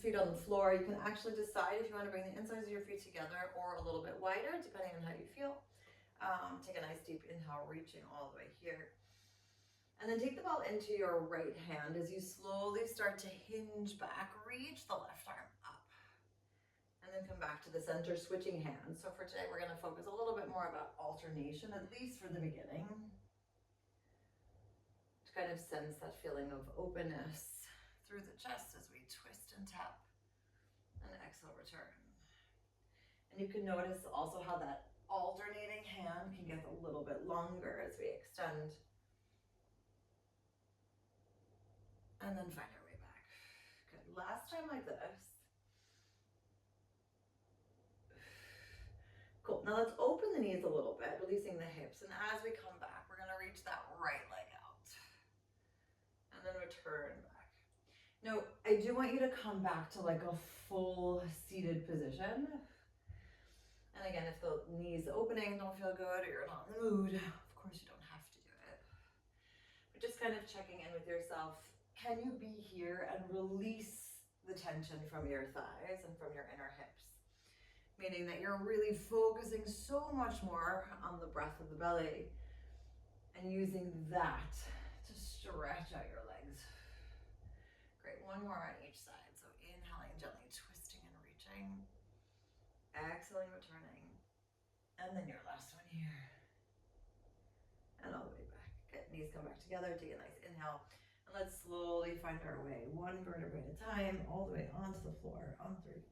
feet on the floor. You can actually decide if you want to bring the insides of your feet together or a little bit wider, depending on how you feel. Take a nice deep inhale, reaching all the way here. And then take the ball into your right hand as you slowly start to hinge back, reach the left arm up. And then come back to the center, switching hands. So for today, we're going to focus a little bit more about alternation, at least for the beginning. To kind of sense that feeling of openness through the chest as we twist and tap. And exhale, return. And you can notice also how that alternating hand can get a little bit longer as we extend. And then find our way back. Good. Last time like this. Cool. Now let's open the knees a little bit, releasing the hips. And as we come back, we're going to reach that right leg out. And then return back. Now, I do want you to come back to like a full seated position. And again, if the knees opening don't feel good or you're not in the mood, of course you don't have to do it. But just kind of checking in with yourself. Can you be here and release the tension from your thighs and from your inner hips? Meaning that you're really focusing so much more on the breath of the belly and using that to stretch out your legs. Great, one more on each side. So inhaling, gently twisting and reaching. Exhaling, returning. And then your last one here. And all the way back. Good, knees come back together, take a nice inhale. And let's slowly find our way, one vertebrae at a time, all the way onto the floor. On 3, 2,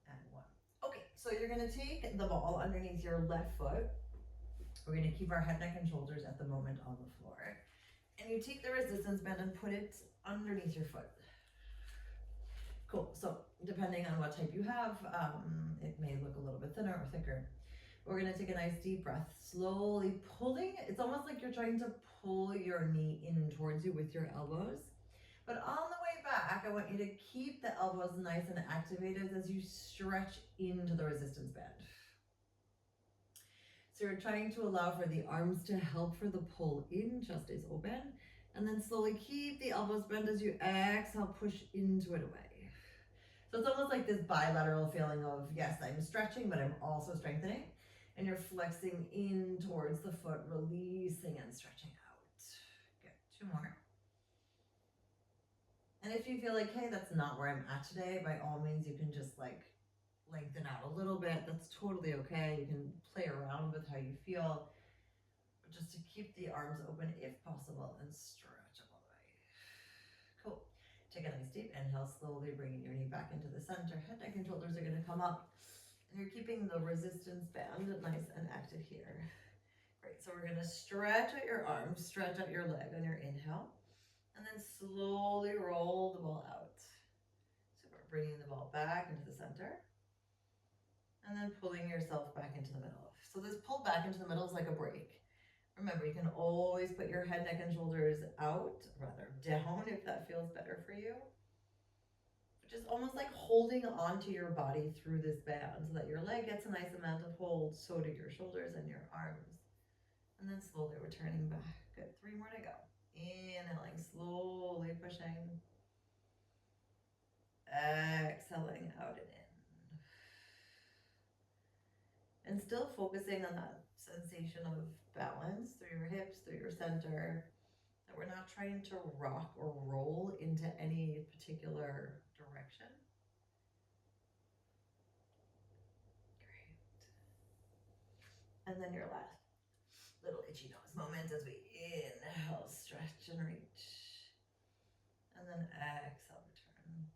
and 1. Okay, so you're gonna take the ball underneath your left foot. We're gonna keep our head, neck, and shoulders at the moment on the floor. And you take the resistance band and put it underneath your foot. Cool, so depending on what type you have, it may look a little bit thinner or thicker. We're gonna take a nice deep breath, slowly pulling. It's almost like you're trying to pull your knee in towards you with your elbows. But on the way back, I want you to keep the elbows nice and activated as you stretch into the resistance band. So you're trying to allow for the arms to help for the pull in, chest stays open. And then slowly keep the elbows bent as you exhale, push into it away. So it's almost like this bilateral feeling of, yes, I'm stretching, but I'm also strengthening. And you're flexing in towards the foot, releasing and stretching out. Good, 2 more. And if you feel like, hey, that's not where I'm at today, by all means, you can just like lengthen out a little bit. That's totally okay. You can play around with how you feel, but just to keep the arms open if possible and stretch all the way. Cool. Take a nice deep inhale, slowly bringing your knee back into the center. Head, neck, and shoulders are going to come up. And you're keeping the resistance band nice and active here. Great. So we're going to stretch out your arms, stretch out your leg on your inhale. And then slowly roll the ball out. So we're bringing the ball back into the center. And then pulling yourself back into the middle. So this pull back into the middle is like a break. Remember, you can always put your head, neck, and shoulders out, rather down if that feels better for you. But just almost like holding onto your body through this band so that your leg gets a nice amount of hold, so do your shoulders and your arms. And then slowly returning back. Good, 3 more to go. Inhaling, slowly pushing. Exhaling out and in. And still focusing on that sensation of balance through your hips, through your center. That we're not trying to rock or roll into any particular direction. Great. And then your last little itchy nose moment as we inhale, stretch and reach. And then exhale, return.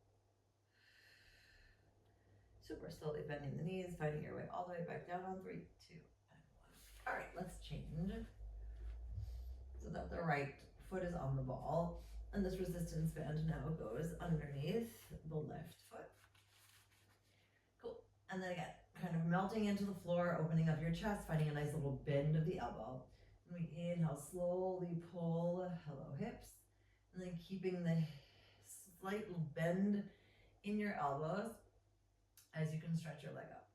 Super slowly bending the knees, finding your way all the way back down on 3, 2, and 1. All right, let's change. So that the right foot is on the ball. And this resistance band now goes underneath the left foot. Cool. And then again, kind of melting into the floor, opening up your chest, finding a nice little bend of the elbow. And we inhale, slowly pull, hello hips. And then keeping the slight little bend in your elbows as you can stretch your leg up.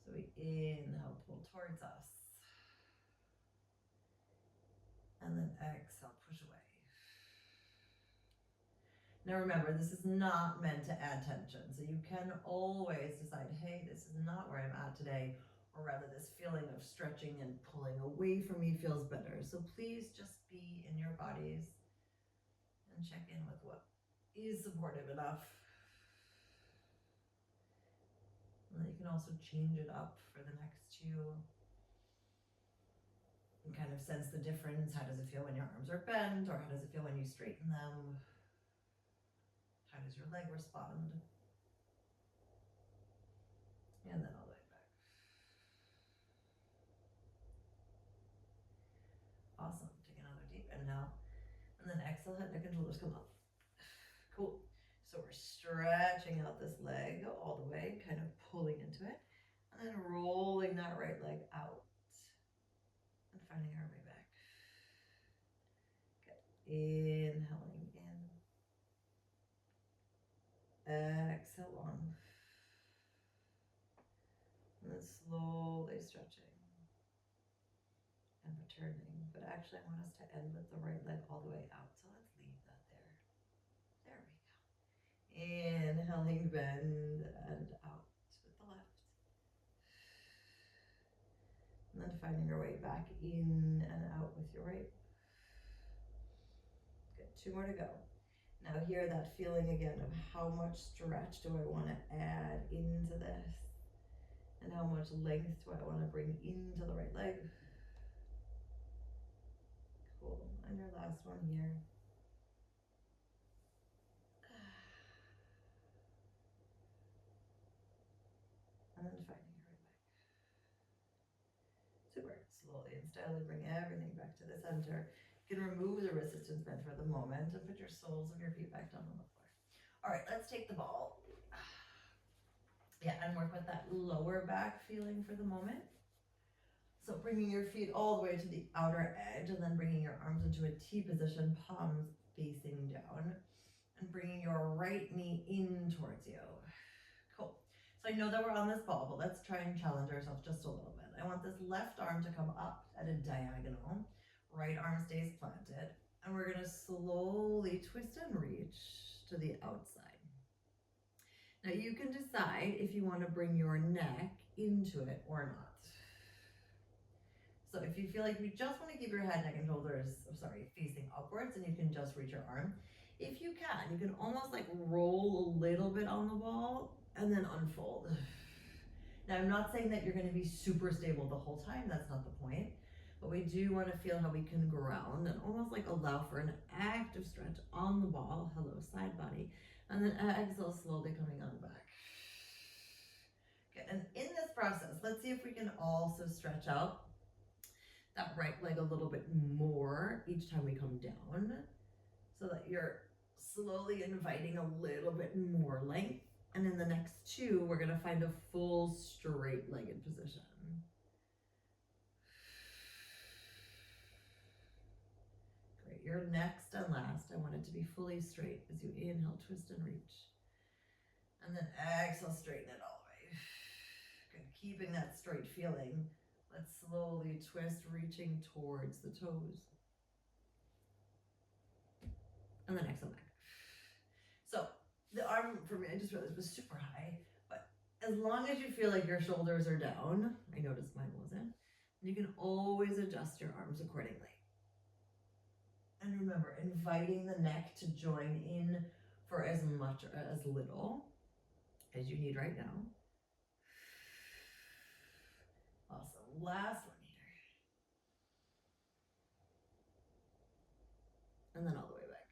So we inhale, pull towards us. And then exhale, push away. Now remember, this is not meant to add tension, so you can always decide, hey, this is not where I'm at today, or rather this feeling of stretching and pulling away from me feels better. So please just be in your bodies and check in with what is supportive enough. And then you can also change it up for the next two. And kind of sense the difference. How does it feel when your arms are bent, or how does it feel when you straighten them? How does your leg respond? And then all the way back. Awesome. Take another deep inhale. And then exhale, head, neck, and shoulders come up. Cool. So we're stretching out this leg all the way, kind of pulling into it. And then rolling that right leg out. And finding our way back. Good. Inhaling in. Exhale long. And then slowly stretching and returning. But actually, I want us to end with the right leg all the way out. So let's leave that there. There we go. Inhaling, bend, and out with the left. And then finding your way back in and out with your right. Good. 2 more to go. Now hear that feeling again of how much stretch do I want to add into this? And how much length do I want to bring into the right leg? Cool. And your last one here. And then finding your way back. Super. Slowly and steadily bring everything back to the center. You can remove the resistance band for the moment and put your soles of your feet back down on the floor. All right, let's take the ball. Yeah, and work with that lower back feeling for the moment. So bringing your feet all the way to the outer edge and then bringing your arms into a T position, palms facing down, and bringing your right knee in towards you. Cool. So I know that we're on this ball, but let's try and challenge ourselves just a little bit. I want this left arm to come up at a diagonal. Right arm stays planted. And we're going to slowly twist and reach to the outside. Now you can decide if you want to bring your neck into it or not. So if you feel like you just want to keep your head, neck, and shoulders, facing upwards, and you can just reach your arm. If you can almost like roll a little bit on the ball and then unfold. Now I'm not saying that you're going to be super stable the whole time, that's not the point. But we do want to feel how we can ground and almost like allow for an active stretch on the ball. Hello, side body. And then exhale, slowly coming on back. Okay, and in this process, let's see if we can also stretch out that right leg a little bit more each time we come down, so that you're slowly inviting a little bit more length. And in the next 2, we're going to find a full straight-legged position. Great. Your next and last, I want it to be fully straight as you inhale, twist and reach. And then exhale, straighten it all the way. Good. Keeping that straight feeling. Let's slowly twist, reaching towards the toes. And then exhale back. So the arm for me, I just realized, was super high. But as long as you feel like your shoulders are down, I noticed mine wasn't, you can always adjust your arms accordingly. And remember, inviting the neck to join in for as much or as little as you need right now. Awesome. Last one here. And then all the way back.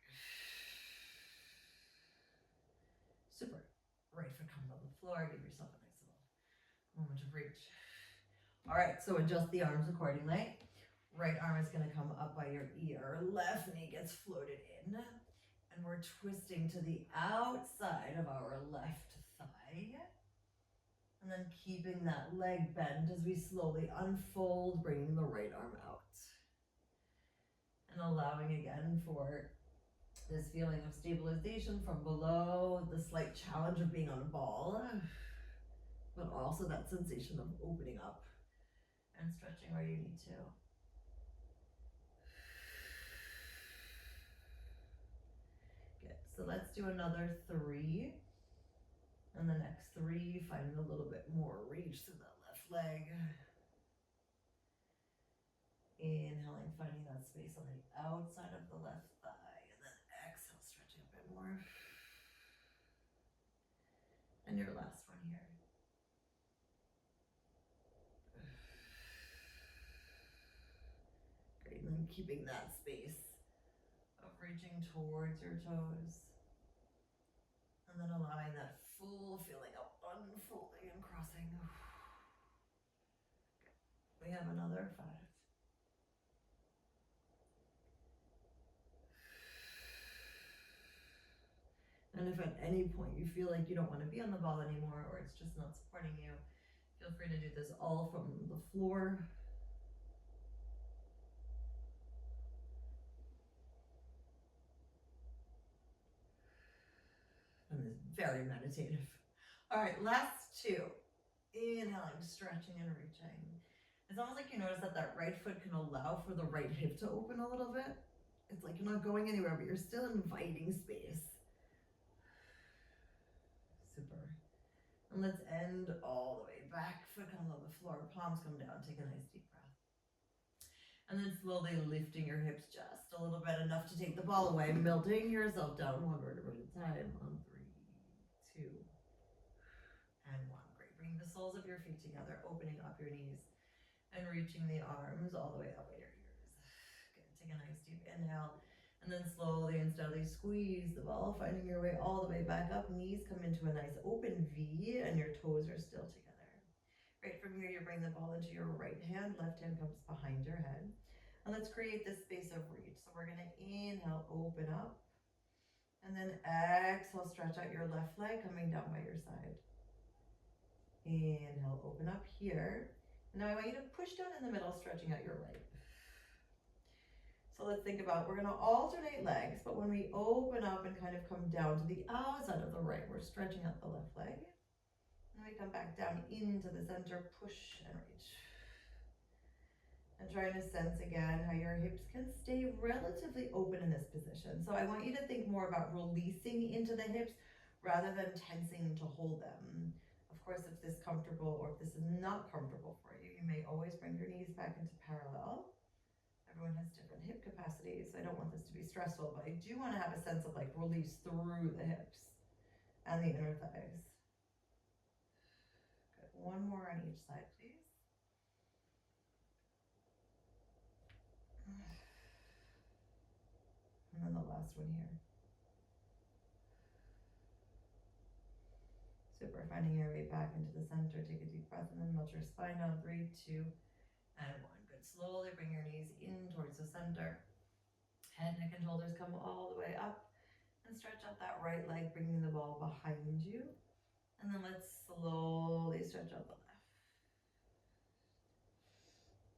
Super. Right foot comes on the floor. Give yourself a nice little moment of reach. All right, so adjust the arms accordingly. Right arm is going to come up by your ear. Left knee gets floated in. And we're twisting to the outside of our left thigh. And then keeping that leg bent as we slowly unfold, bringing the right arm out. And allowing again for this feeling of stabilization from below, the slight challenge of being on a ball, but also that sensation of opening up and stretching where you need to. Good. So let's do another 3. And the next 3, finding a little bit more reach through that left leg. Inhaling, finding that space on the outside of the left thigh. And then exhale, stretching a bit more. And your last one here. Great, and then keeping that space of reaching towards your toes. And then allowing that full feeling of unfolding and crossing. We have another 5. And if at any point you feel like you don't want to be on the ball anymore, or it's just not supporting you, feel free to do this all from the floor. And it's very meditative. All right, last 2. Inhaling, stretching and reaching. It's almost like you notice that that right foot can allow for the right hip to open a little bit. It's like you're not going anywhere, but you're still inviting space. Super. And let's end all the way back. Foot comes on the floor, palms come down. Take a nice deep breath. And then slowly lifting your hips just a little bit, enough to take the ball away, melting yourself down 1 vertebra at a time on 3, 2, and 1. Great. Bring the soles of your feet together, opening up your knees and reaching the arms all the way up at your ears. Good. Take a nice deep inhale. And then slowly and steadily squeeze the ball, finding your way all the way back up. Knees come into a nice open V, and your toes are still together. Right, from here you bring the ball into your right hand. Left hand comes behind your head. And let's create this space of reach. So we're going to inhale, open up. And then exhale, stretch out your left leg, coming down by your side. Inhale, open up here. Now I want you to push down in the middle, stretching out your right. So let's think about, we're going to alternate legs, but when we open up and kind of come down to the outside of the right, we're stretching out the left leg. And we come back down into the center, push and reach. And trying to sense again how your hips can stay relatively open in this position. So I want you to think more about releasing into the hips rather than tensing to hold them. Of course, if this is comfortable or if this is not comfortable for you, you may always bring your knees back into parallel. Everyone has different hip capacities, so I don't want this to be stressful, but I do want to have a sense of like release through the hips and the inner thighs. Good. 1 more on each side, please. And then the last one here. Super. Finding your way back into the center. Take a deep breath and then melt your spine down. 3, 2, and 1. Good. Slowly bring your knees in towards the center. Head, neck, and shoulders come all the way up. And stretch out that right leg, bringing the ball behind you. And then let's slowly stretch out the left.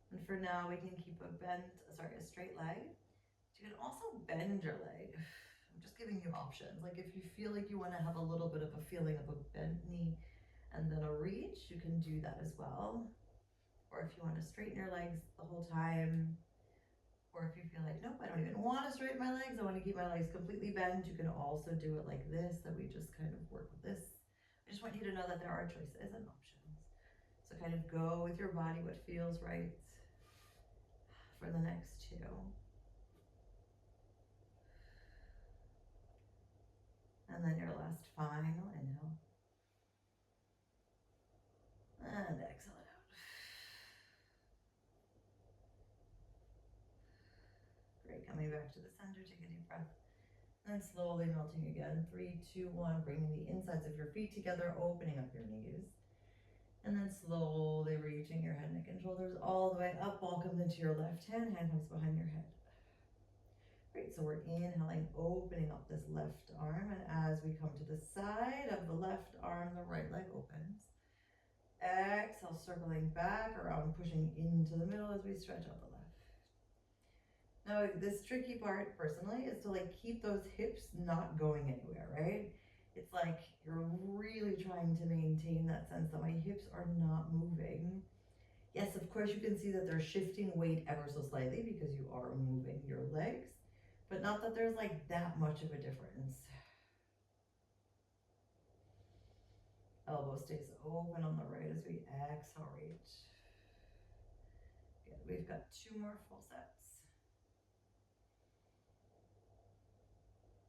And for now, we can keep a straight leg. You can also bend your leg. I'm just giving you options. Like if you feel like you want to have a little bit of a feeling of a bent knee and then a reach, you can do that as well. Or if you want to straighten your legs the whole time, or if you feel like, nope, I don't even want to straighten my legs, I want to keep my legs completely bent, you can also do it like this, that we just kind of work with this. I just want you to know that there are choices and options. So kind of go with your body, what feels right for the next 2. And then your last final inhale. And exhale it out. Great, coming back to the center, take a deep breath. And then slowly melting again. 3, 2, 1, bringing the insides of your feet together, opening up your knees. And then slowly reaching your head, neck, and shoulders all the way up. Ball comes into your left hand, hand comes behind your head. Great, so we're inhaling, opening up this left arm, and as we come to the side of the left arm, the right leg opens. Exhale, circling back around, pushing into the middle as we stretch out the left. Now, this tricky part, personally, is to like keep those hips not going anywhere, right? It's like you're really trying to maintain that sense that my hips are not moving. Yes, of course, you can see that they're shifting weight ever so slightly because you are moving your legs. But not that there's like that much of a difference. elbow stays open on the right as we exhale, reach. Good. We've got 2 more full sets.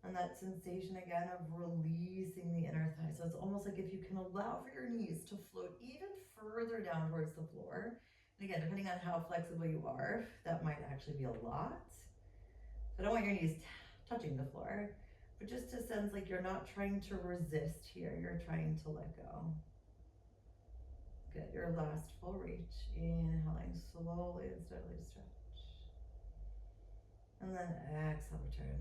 And that sensation again of releasing the inner thigh. So it's almost like if you can allow for your knees to float even further down towards the floor. And again, depending on how flexible you are, that might actually be a lot. So I don't want your knees touching the floor, but just to sense like you're not trying to resist here, you're trying to let go. Good, your last full reach. Inhaling slowly and steadily stretch. And then exhale, return.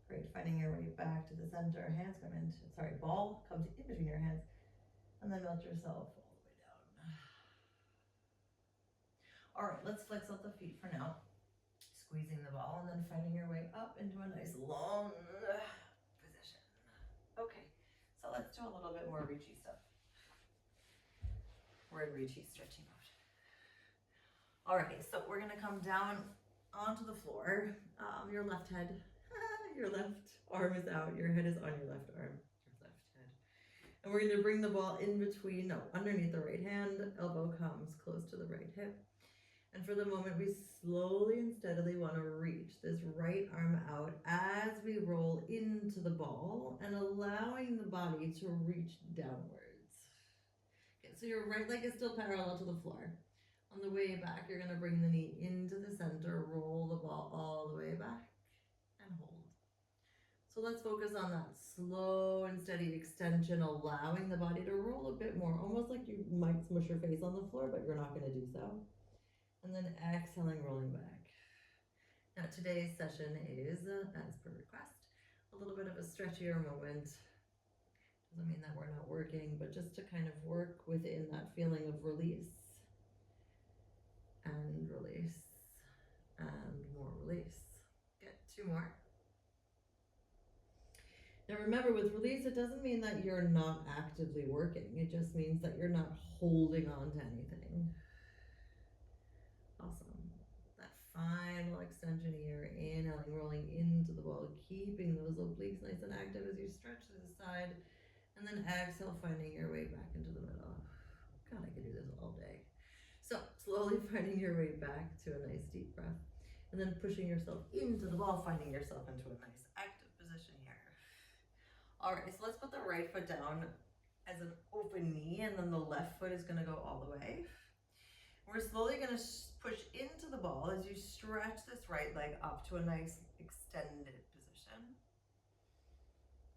Great, finding your way back to the center. Hands come into, ball comes in between your hands. And then melt yourself all the way down. All right, let's flex out the feet for now. Squeezing the ball and then finding your way up into a nice long position. Okay, so let's do a little bit more reachy stuff. We're in reachy stretching mode. All right, so we're gonna come down onto the floor. Your left head, your left arm is out, your head is on your left arm, your left head. And we're gonna bring the ball in between, underneath the right hand, elbow comes close to the right hip. And for the moment, we slowly and steadily want to reach this right arm out as we roll into the ball and allowing the body to reach downwards. Okay, so your right leg is still parallel to the floor. On the way back, you're going to bring the knee into the center, roll the ball all the way back, and hold. So let's focus on that slow and steady extension, allowing the body to roll a bit more, almost like you might smush your face on the floor, but you're not going to do so. And then exhaling, rolling back. Now today's session is, as per request, a little bit of a stretchier moment. Doesn't mean that we're not working, but just to kind of work within that feeling of release and release and more release. Get 2 more. Now remember, with release, it doesn't mean that you're not actively working. It just means that you're not holding on to anything. Awesome. That final extension here, inhaling, rolling into the ball, keeping those obliques nice and active as you stretch to the side, and then exhale, finding your way back into the middle. God, I could do this all day. So slowly finding your way back to a nice deep breath, and then pushing yourself into the ball, finding yourself into a nice active position here. All right, so let's put the right foot down as an open knee, and then the left foot is gonna go all the way. We're slowly going to push into the ball as you stretch this right leg up to a nice extended position.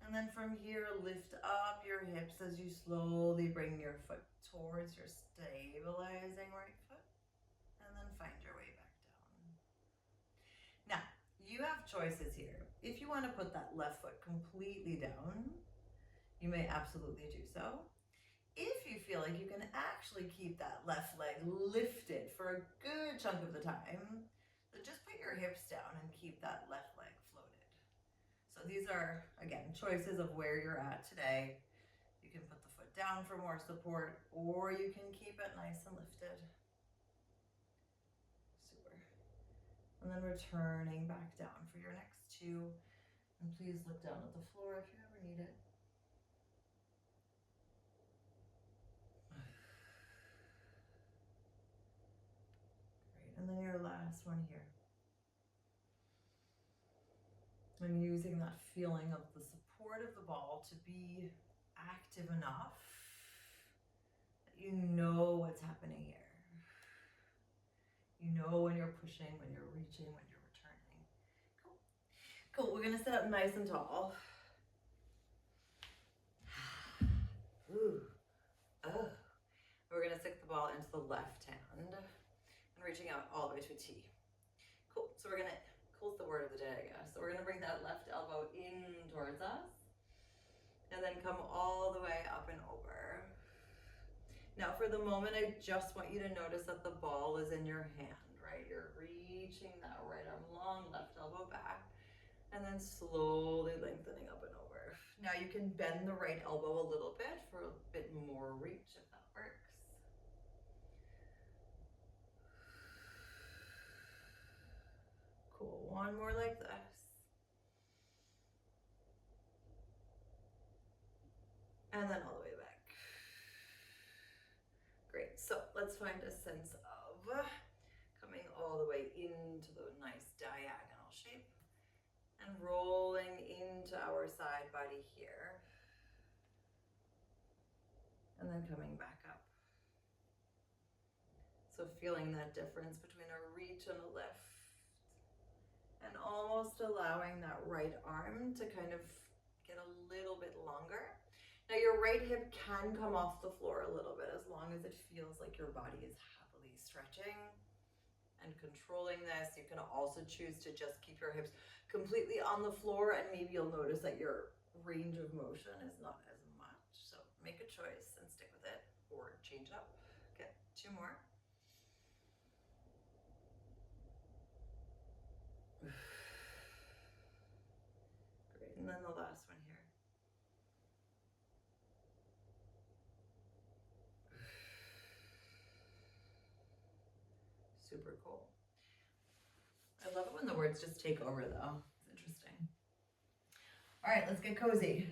And then from here, lift up your hips as you slowly bring your foot towards your stabilizing right foot. And then find your way back down. Now, you have choices here. If you want to put that left foot completely down, you may absolutely do so. If you feel like you can actually keep that left leg lifted for a good chunk of the time, then just put your hips down and keep that left leg floated. So these are, again, choices of where you're at today. You can put the foot down for more support, or you can keep it nice and lifted. Super. And then returning back down for your next 2. And please look down at the floor if you ever need it. And then your last one here. And using that feeling of the support of the ball to be active enough that you know what's happening here. You know when you're pushing, when you're reaching, when you're returning. Cool. Cool, we're gonna sit up nice and tall. Ooh. Oh. We're gonna stick the ball into the left hand. Reaching out all the way to a T. Cool, so we're gonna, cool's the word of the day, I guess. So we're gonna bring that left elbow in towards us, and then come all the way up and over. Now for the moment, I just want you to notice that the ball is in your hand, right? You're reaching that right arm long, left elbow back, and then slowly lengthening up and over. Now you can bend the right elbow a little bit for a bit more reach if that works. Cool, one more like this. And then all the way back. Great, so let's find a sense of coming all the way into the nice diagonal shape and rolling into our side body here. And then coming back up. So feeling that difference between a reach and a lift. And almost allowing that right arm to kind of get a little bit longer. Now your right hip can come off the floor a little bit as long as it feels like your body is happily stretching and controlling this. You can also choose to just keep your hips completely on the floor, and maybe you'll notice that your range of motion is not as much. So make a choice and stick with it or change up. Okay, 2 more. Great, and then the last one here. Super cool. I love it when the words just take over though. It's interesting. All right, let's get cozy.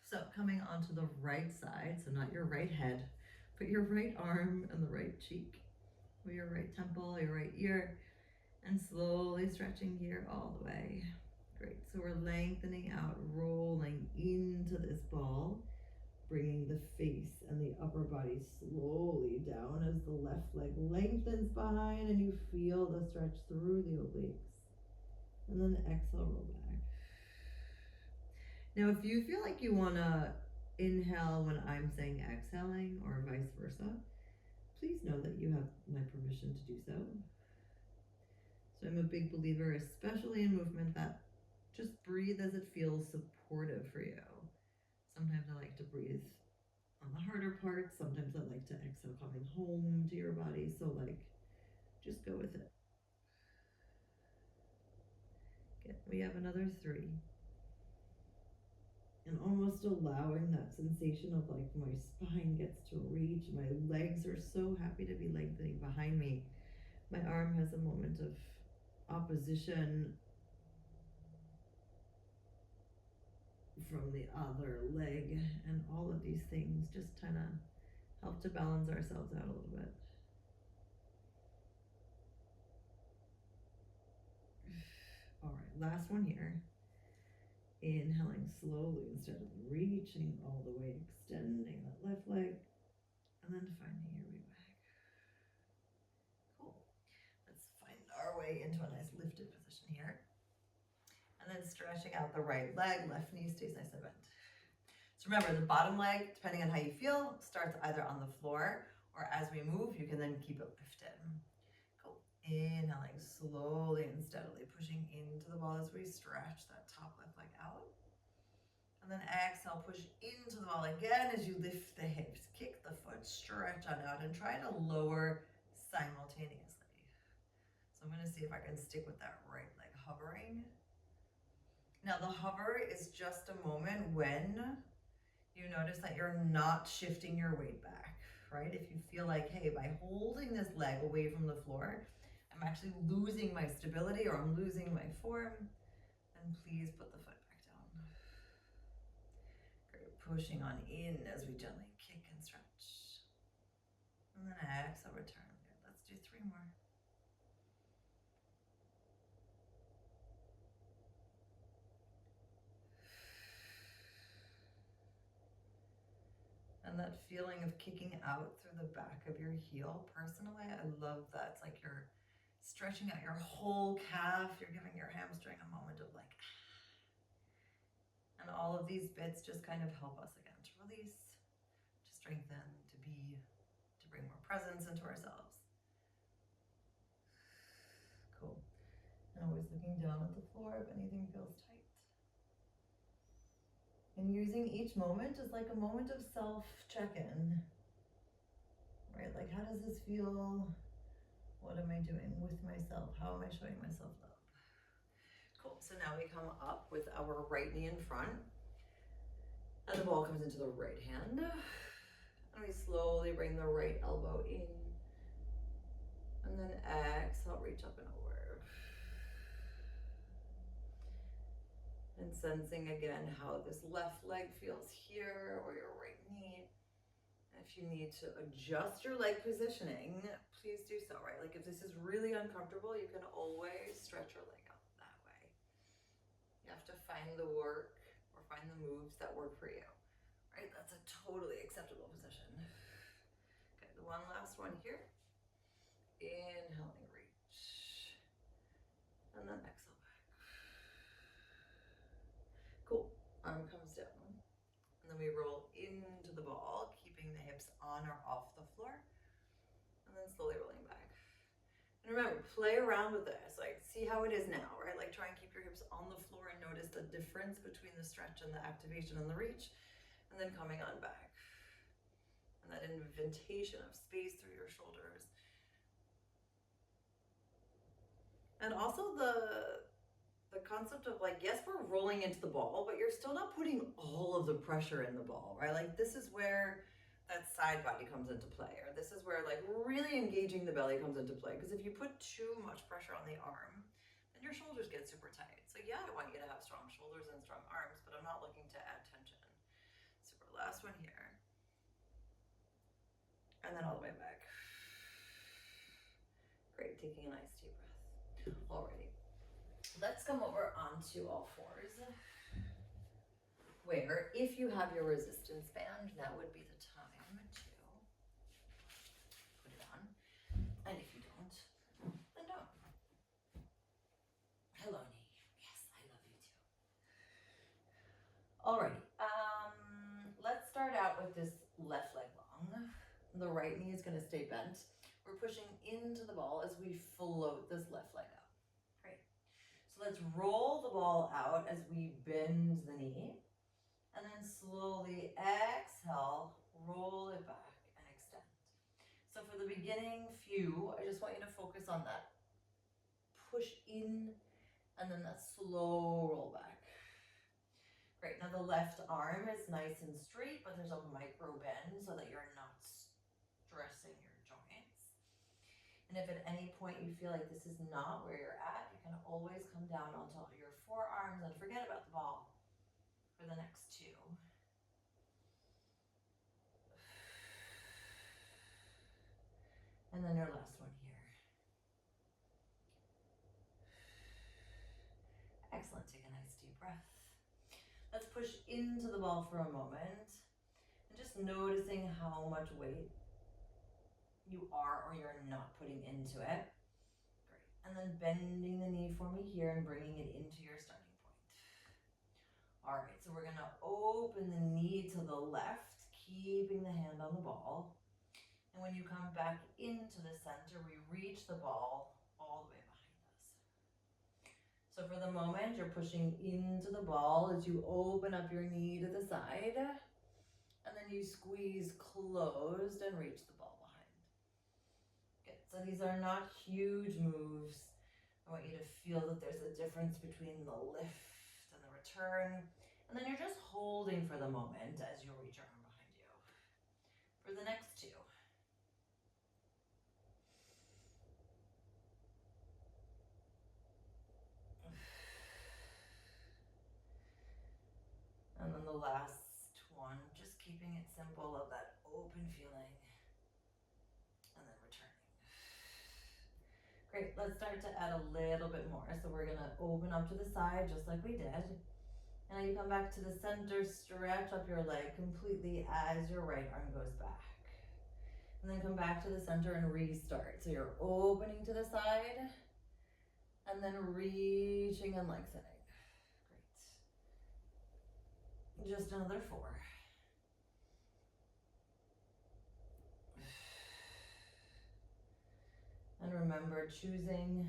So coming onto the right side, so not your right head, but your right arm and the right cheek, or your right temple, your right ear, and slowly stretching here all the way. Great, so we're lengthening out, rolling into this ball, bringing the face and the upper body slowly down as the left leg lengthens behind and you feel the stretch through the obliques. And then exhale, roll back. Now, if you feel like you want to inhale when I'm saying exhaling or vice versa, please know that you have my permission to do so. So I'm a big believer, especially in movement, that just breathe as it feels supportive for you. Sometimes I like to breathe on the harder parts. Sometimes I like to exhale coming home to your body. So just go with it. Okay, we have another 3. And almost allowing that sensation of like my spine gets to reach. My legs are so happy to be lengthening behind me. My arm has a moment of opposition from the other leg, and all of these things just kind of help to balance ourselves out a little bit. All right, last one here. Inhaling slowly instead of reaching all the way, extending that left leg, and then finding your way back. Cool. Let's find our way into a nice lifted position here. And then stretching out the right leg, left knee stays nice and bent. So remember, the bottom leg, depending on how you feel, starts either on the floor, or as we move, you can then keep it lifted. Cool. Inhaling slowly and steadily, pushing into the ball as we stretch that top left leg out. And then exhale, push into the ball again as you lift the hips. Kick the foot, stretch on out, and try to lower simultaneously. So I'm going to see if I can stick with that right leg hovering. Now the hover is just a moment when you notice that you're not shifting your weight back, right? If you feel like, hey, by holding this leg away from the floor, I'm actually losing my stability or I'm losing my form, then please put the foot back down. Great, pushing on in as we gently kick and stretch. And then exhale, return. Good. Let's do 3 more. And that feeling of kicking out through the back of your heel, personally, I love that. It's like you're stretching out your whole calf. You're giving your hamstring a moment of like, and all of these bits just kind of help us again to release, to strengthen, to bring more presence into ourselves. Cool. And always looking down at the floor if anything feels tight. And using each moment as like a moment of self-check-in, right? Like, how does this feel? What am I doing with myself? How am I showing myself love? Cool, so now we come up with our right knee in front, and the ball comes into the right hand, and we slowly bring the right elbow in, and then exhale, reach up and over. And sensing again how this left leg feels here or your right knee. And if you need to adjust your leg positioning, please do so, right? Like if this is really uncomfortable, you can always stretch your leg out that way. You have to find the work or find the moves that work for you, right? That's a totally acceptable position. Okay, the one last one here. Inhaling, reach. And then exhale back. Cool. Arm comes down. And then we roll into the ball, keeping the hips on or off the floor. And then slowly rolling back. And remember, play around with this. Like, see how it is now, right? Like, try and keep your hips on the floor and notice the difference between the stretch and the activation and the reach. And then coming on back. And that invitation of space through your shoulders. And also the concept of like, yes, we're rolling into the ball, but you're still not putting all of the pressure in the ball, right? Like this is where that side body comes into play, or this is where like really engaging the belly comes into play. Because if you put too much pressure on the arm, then your shoulders get super tight. So yeah, I want you to have strong shoulders and strong arms, but I'm not looking to add tension. Super, last one here. And then all the way back. Great, taking a nice deep breath. Alrighty. Let's come over onto all fours, where if you have your resistance band, that would be the time to put it on. And if you don't, then don't. Hello, knee. Yes, I love you too. Alrighty, let's start out with this left leg long. The right knee is gonna stay bent. We're pushing into the ball as we float this left leg up. Great. So let's roll the ball out as we bend the knee. And then slowly exhale, roll it back and extend. So for the beginning few, I just want you to focus on that push in and then that slow roll back. Great, now the left arm is nice and straight, but there's a micro bend so that you're not stressing your joints. And if at any point you feel like this is not where you're at, you can always come down onto your forearms and forget about the ball for the next two. And then your last one here. Excellent, take a nice deep breath. Let's push into the ball for a moment and just noticing how much weight you are or you're not putting into it. Great. And then bending the knee for me here and bringing it into your starting point. All right, so we're gonna open the knee to the left, keeping the hand on the ball. And when you come back into the center, we reach the ball all the way behind us. So for the moment, you're pushing into the ball as you open up your knee to the side. And then you squeeze closed and reach the ball behind. Good, so these are not huge moves. I want you to feel that there's a difference between the lift and the return. And then you're just holding for the moment as you reach your arm behind you. For the next two. And then the last one, just keeping it simple of that open feeling. And then returning. Great, let's start to add a little bit more. So we're gonna open up to the side just like we did. And now you come back to the center, stretch up your leg completely as your right arm goes back. And then come back to the center and restart. So you're opening to the side and then reaching and lengthening. Great. Just another 4. And remember, choosing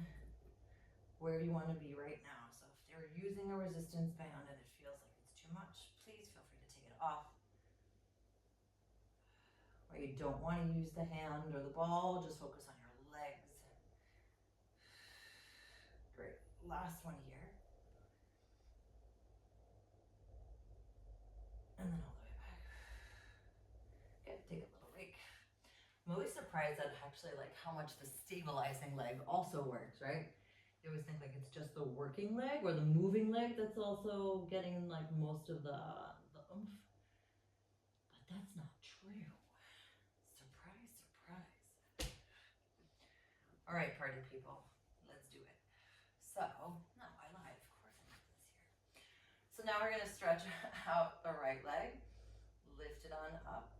where you want to be right now. So if you're using a resistance band and it feels like it's too much, please feel free to take it off. Or you don't want to use the hand or the ball, just focus on your legs. Great, last one here. And then all the way back. Good, take a little rake. I'm always surprised at actually like how much the stabilizing leg also works, right? You always think like it's just the working leg or the moving leg that's also getting like most of the oomph. But that's not true. Surprise, surprise. All right, party people, let's do it. So, no, I lied, of course I did this here. So now we're gonna stretch out the right leg, lift it on up,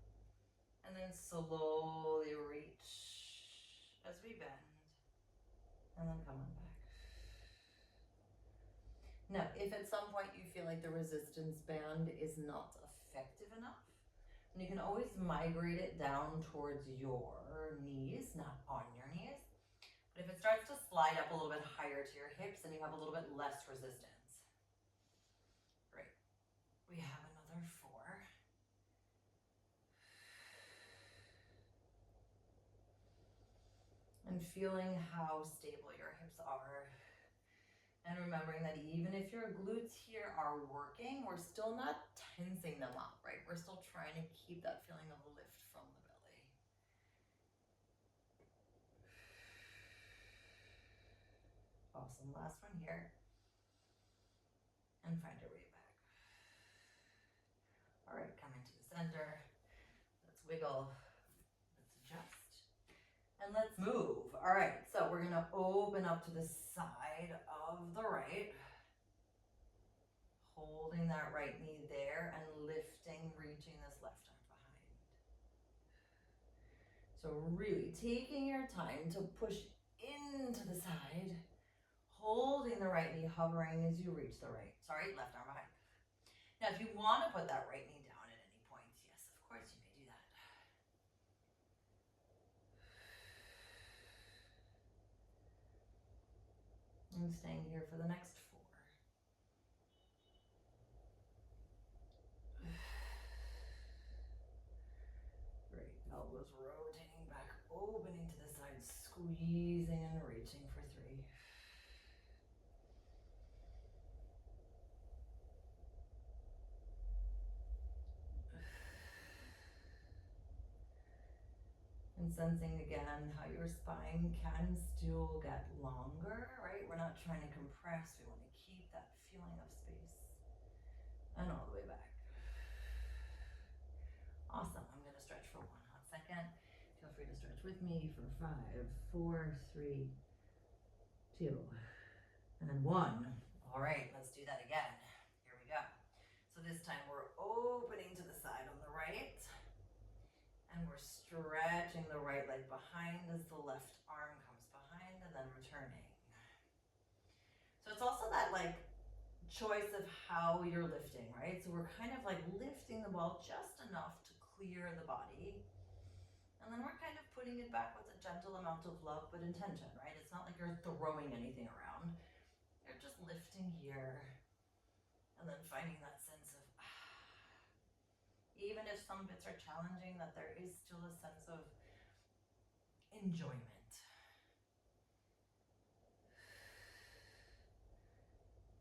and then slowly reach as we bend, and then come on back. Now, if at some point you feel like the resistance band is not effective enough, then you can always migrate it down towards your knees, not on your knees. But if it starts to slide up a little bit higher to your hips, then you have a little bit less resistance. Great. We have another 4. And feeling how stable your hips are. And remembering that even if your glutes here are working, we're still not tensing them up, right? We're still trying to keep that feeling of lift from the belly. Awesome, last one here. And find your way back. All right, come into the center. Let's wiggle, let's adjust, and let's move. All right, so we're gonna open up to the side of the right, holding that right knee there and lifting, reaching this left arm behind. So really taking your time to push into the side, holding the right knee, hovering as you reach the left arm behind. Now, if you want to put that right knee down at any point, yes, of course you may do that. I'm staying here for the next 4. Great, elbows rotating back, opening to the side, squeezing and reaching for 3. And sensing again how your spine can still get longer, right? We're not trying to compress, we want to keep that feeling of space. And all the way back. Awesome, I'm gonna stretch for 1 hot second. Feel free to stretch with me for 5, 4, 3, 2, and 1. All right, let's do that again. Here we go. So this time we're opening to the side on the right, and we're stretching the right leg behind as the left arm comes behind, and then returning. So it's also that like choice of how you're lifting, right? So we're kind of like lifting the ball just enough to clear the body, and then we're kind of putting it back with a gentle amount of love but intention, right? It's not like you're throwing anything around. You're just lifting here, and then finding that sense of even if some bits are challenging, that there is still a sense of enjoyment.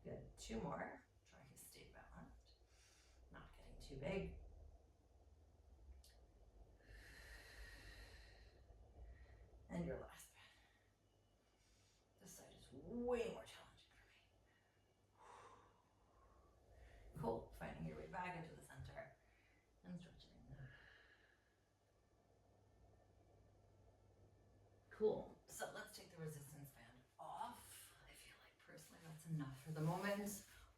Good, 2 more, trying to stay balanced, not getting too big. And your last bit. This side is way more challenging for me. Cool, finding your way back into the center and stretching. Cool, so let's take the resistance band off. I feel like personally that's enough for the moment.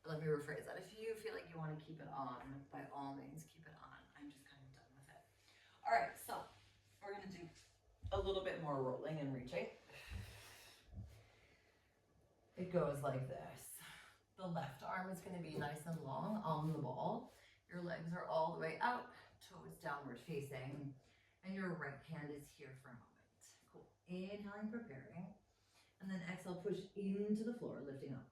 Let me rephrase that. If you feel like you want to keep it on, by all means, keep it on. I'm just kind of done with it. All right, so we're going to do a little bit more rolling and reaching. It goes like this. The left arm is going to be nice and long on the ball. Your legs are all the way out, toes downward facing, and your right hand is here for a moment. Cool. Inhaling, preparing, and then exhale, push into the floor, lifting up.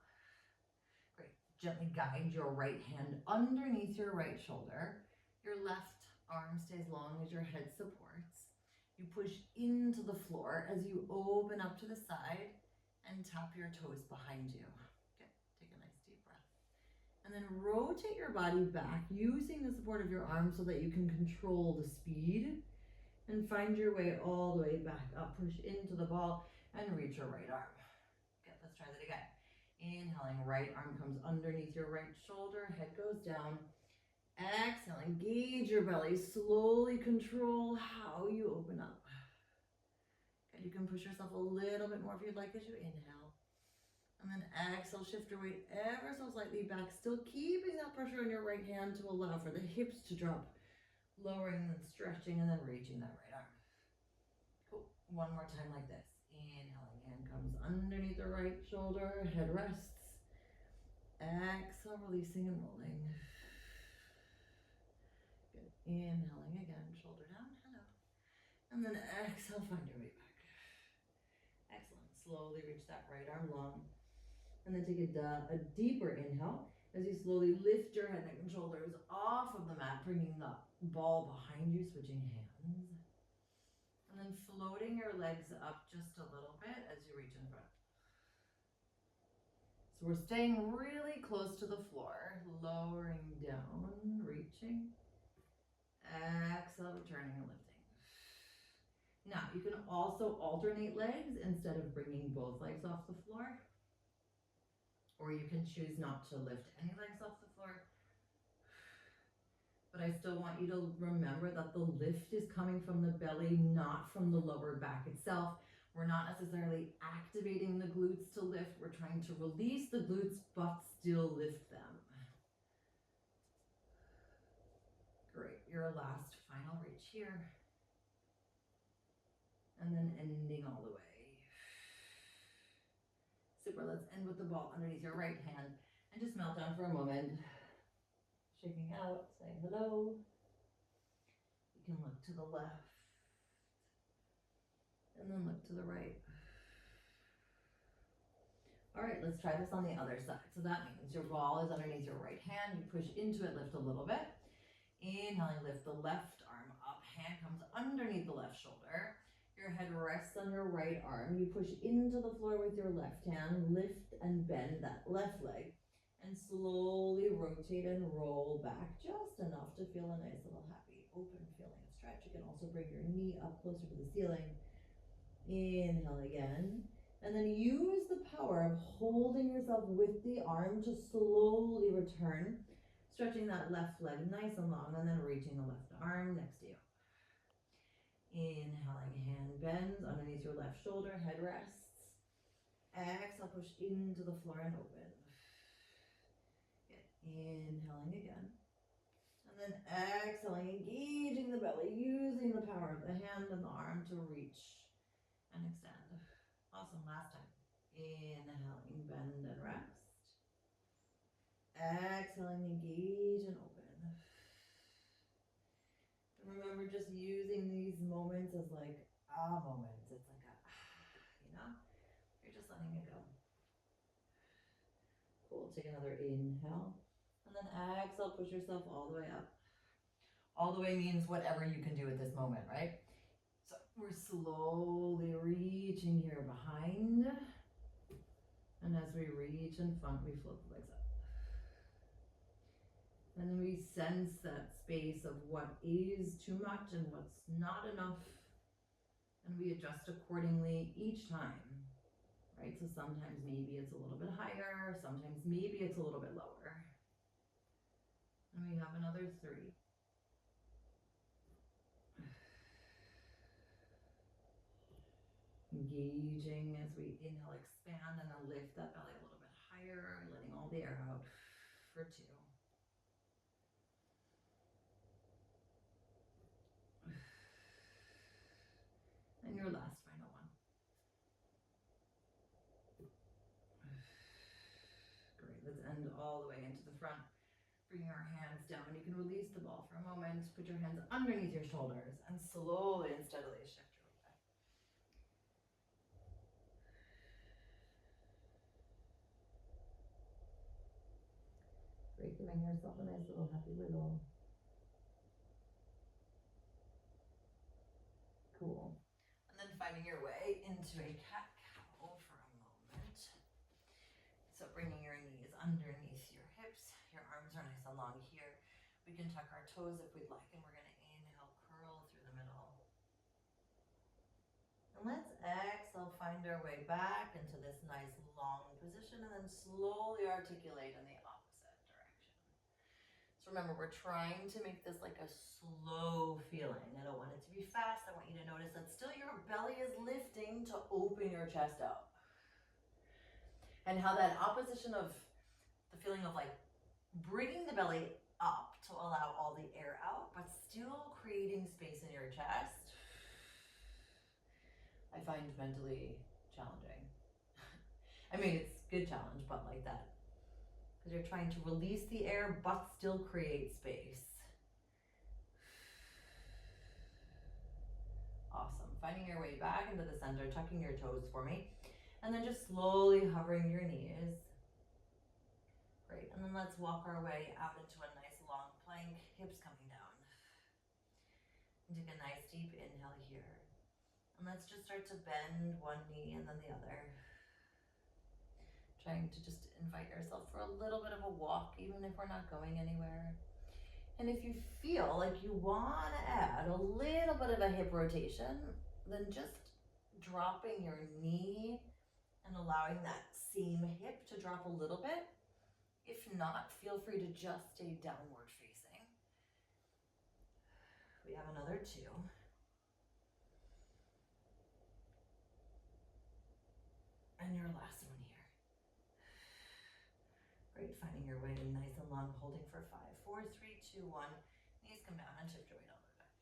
Great. Gently guide your right hand underneath your right shoulder. Your left arm stays long as your head supports. You push into the floor as you open up to the side and tap your toes behind you. Okay, take a nice deep breath. And then rotate your body back using the support of your arms so that you can control the speed, and find your way all the way back up. Push into the ball and reach your right arm. Okay, let's try that again. Inhaling, right arm comes underneath your right shoulder, head goes down. Exhale, engage your belly, slowly control how you open up. And you can push yourself a little bit more if you'd like as you inhale. And then exhale, shift your weight ever so slightly back, still keeping that pressure on your right hand to allow for the hips to drop. Lowering and stretching and then reaching that right arm. Cool. One more time like this. Inhaling, hand comes underneath the right shoulder, head rests. Exhale, releasing and rolling. Good. Inhaling again, shoulder down, hello. And then exhale, find your way back. Excellent. Slowly reach that right arm long. And then take a deeper inhale as you slowly lift your head, neck, and shoulders off of the mat, bringing the ball behind you, switching hands. And then floating your legs up just a little bit as you reach in front. So we're staying really close to the floor, lowering down, reaching. Exhale, returning and lifting. Now, you can also alternate legs instead of bringing both legs off the floor. Or you can choose not to lift any legs off the floor. But I still want you to remember that the lift is coming from the belly, not from the lower back itself. We're not necessarily activating the glutes to lift. We're trying to release the glutes, but still lift them. Great, your last final reach here. And then ending all the way. Super, let's end with the ball underneath your right hand and just melt down for a moment. Shaking out, saying hello. You can look to the left. And then look to the right. All right, let's try this on the other side. So that means your ball is underneath your right hand. You push into it, lift a little bit. Inhaling, lift the left arm up. Hand comes underneath the left shoulder. Your head rests on your right arm. You push into the floor with your left hand. Lift and bend that left leg. And slowly rotate and roll back just enough to feel a nice little happy open feeling and stretch. You can also bring your knee up closer to the ceiling. Inhale again. And then use the power of holding yourself with the arm to slowly return. Stretching that left leg nice and long and then reaching the left arm next to you. Inhaling, hand bends underneath your left shoulder, head rests. Exhale, push into the floor and open. Good. Inhaling again. And then exhaling, engaging the belly, using the power of the hand and the arm to reach and extend. Awesome, last time. Inhaling, bend and rest. Exhaling, engage and open. And remember, just using these moments as like moments. It's like you're just letting it go. Cool, take another inhale. And then exhale, push yourself all the way up. All the way means whatever you can do at this moment, right? So we're slowly reaching here behind. And as we reach in front, we float the legs up. And then we sense that space of what is too much and what's not enough. And we adjust accordingly each time, right? So sometimes maybe it's a little bit higher, sometimes maybe it's a little bit lower. And we have another 3. Engaging as we inhale, expand, and then lift that belly a little bit higher, letting all the air out for 2. And your last final one. Great, let's end all the way into the front. Bring your hands down. You can release the ball for a moment. Put your hands underneath your shoulders and slowly and steadily shift your weight back. Great, giving yourself a nice little happy wiggle. Cool. And then finding your way into a cat-cow for a moment. So bringing your knees underneath your hips. Your arms are nice and long here. We can tuck our toes if we'd like, and we're going to inhale, curl through the middle. And let's exhale, find our way back into this nice long position, and then slowly articulate in the opposite direction. So remember, we're trying to make this like a slow feeling. I don't want it to be fast. I want you to notice that still your belly is lifting to open your chest up. And how that opposition of the feeling of like bringing the belly up to allow all the air out, but still creating space in your chest, I find mentally challenging. I mean, it's a good challenge, but like that. Because you're trying to release the air, but still create space. Awesome. Finding your way back into the center, tucking your toes for me. And then just slowly hovering your knees. Great. And then let's walk our way out into a nice long plank, hips coming down. And take a nice deep inhale here. And let's just start to bend one knee and then the other. Trying to just invite yourself for a little bit of a walk, even if we're not going anywhere. And if you feel like you want to add a little bit of a hip rotation, then just dropping your knee and allowing that same hip to drop a little bit. If not, feel free to just stay downward facing. We have another 2. And your last one here. Great, finding your way nice and long, holding for 5, 4, 3, 2, 1. Knees come down and shift your weight all the way back.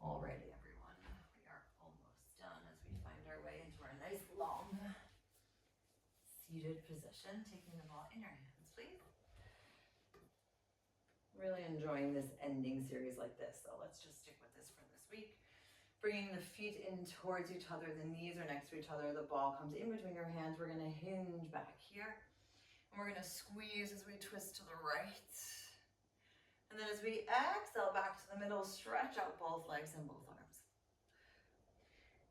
Alrighty, everyone, we are almost done as we find our way into our nice long seated position, taking the ball in your hands, please. Really enjoying this ending series like this, so let's just stick with this for this week. Bringing the feet in towards each other, the knees are next to each other, the ball comes in between your hands. We're gonna hinge back here, and we're gonna squeeze as we twist to the right. And then as we exhale back to the middle, stretch out both legs and both arms.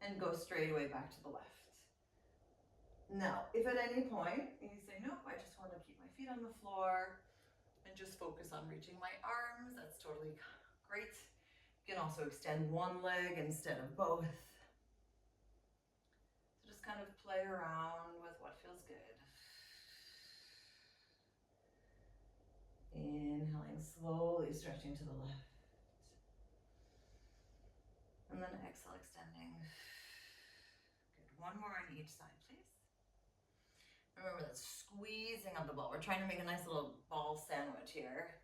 And go straight away back to the left. Now, if at any point you say, nope, I just wanna keep my feet on the floor, and just focus on reaching my arms, that's totally great. You can also extend one leg instead of both. So just kind of play around with what feels good. Inhaling, slowly stretching to the left. And then exhale, extending. Good, one more on each side, please. Remember that squeezing of the ball. We're trying to make a nice little ball sandwich here.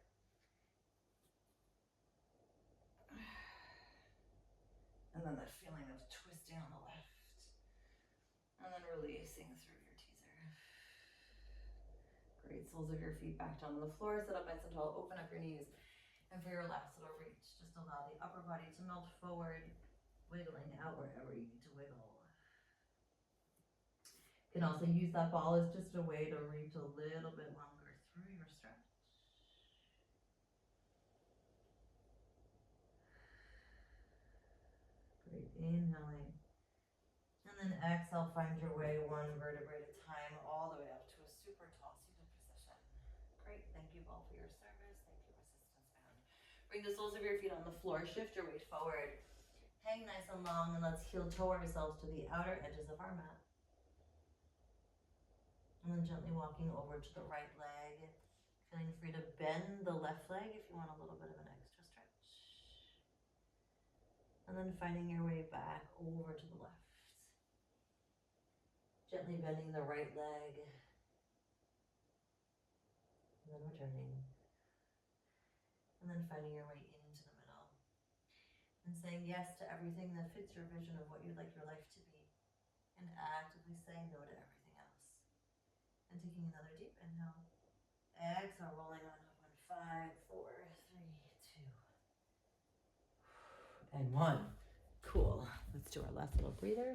And then that feeling of twisting on the left. And then releasing through your teaser. Great, soles of your feet back down on the floor. Sit up nice and tall, open up your knees. And for your last little reach, just allow the upper body to melt forward, wiggling out wherever you need to wiggle. You can also use that ball as just a way to reach a little bit longer through your stretch. Great, inhaling. And then exhale, find your way one vertebrae at a time, all the way up to a super tall seated position. Great, thank you ball for your service. Thank you resistance band. Bring the soles of your feet on the floor, shift your weight forward. Hang nice and long, and let's heel toe ourselves to the outer edges of our mat. And then gently walking over to the right leg, feeling free to bend the left leg if you want a little bit of an extra stretch. And then finding your way back over to the left. Gently bending the right leg. And then returning. And then finding your way into the middle. And saying yes to everything that fits your vision of what you'd like your life to be. And actively saying no to everything. And taking another deep inhale. Exhale, rolling on up on 5, 4, 3, 2, and 1. Cool. Let's do our last little breather.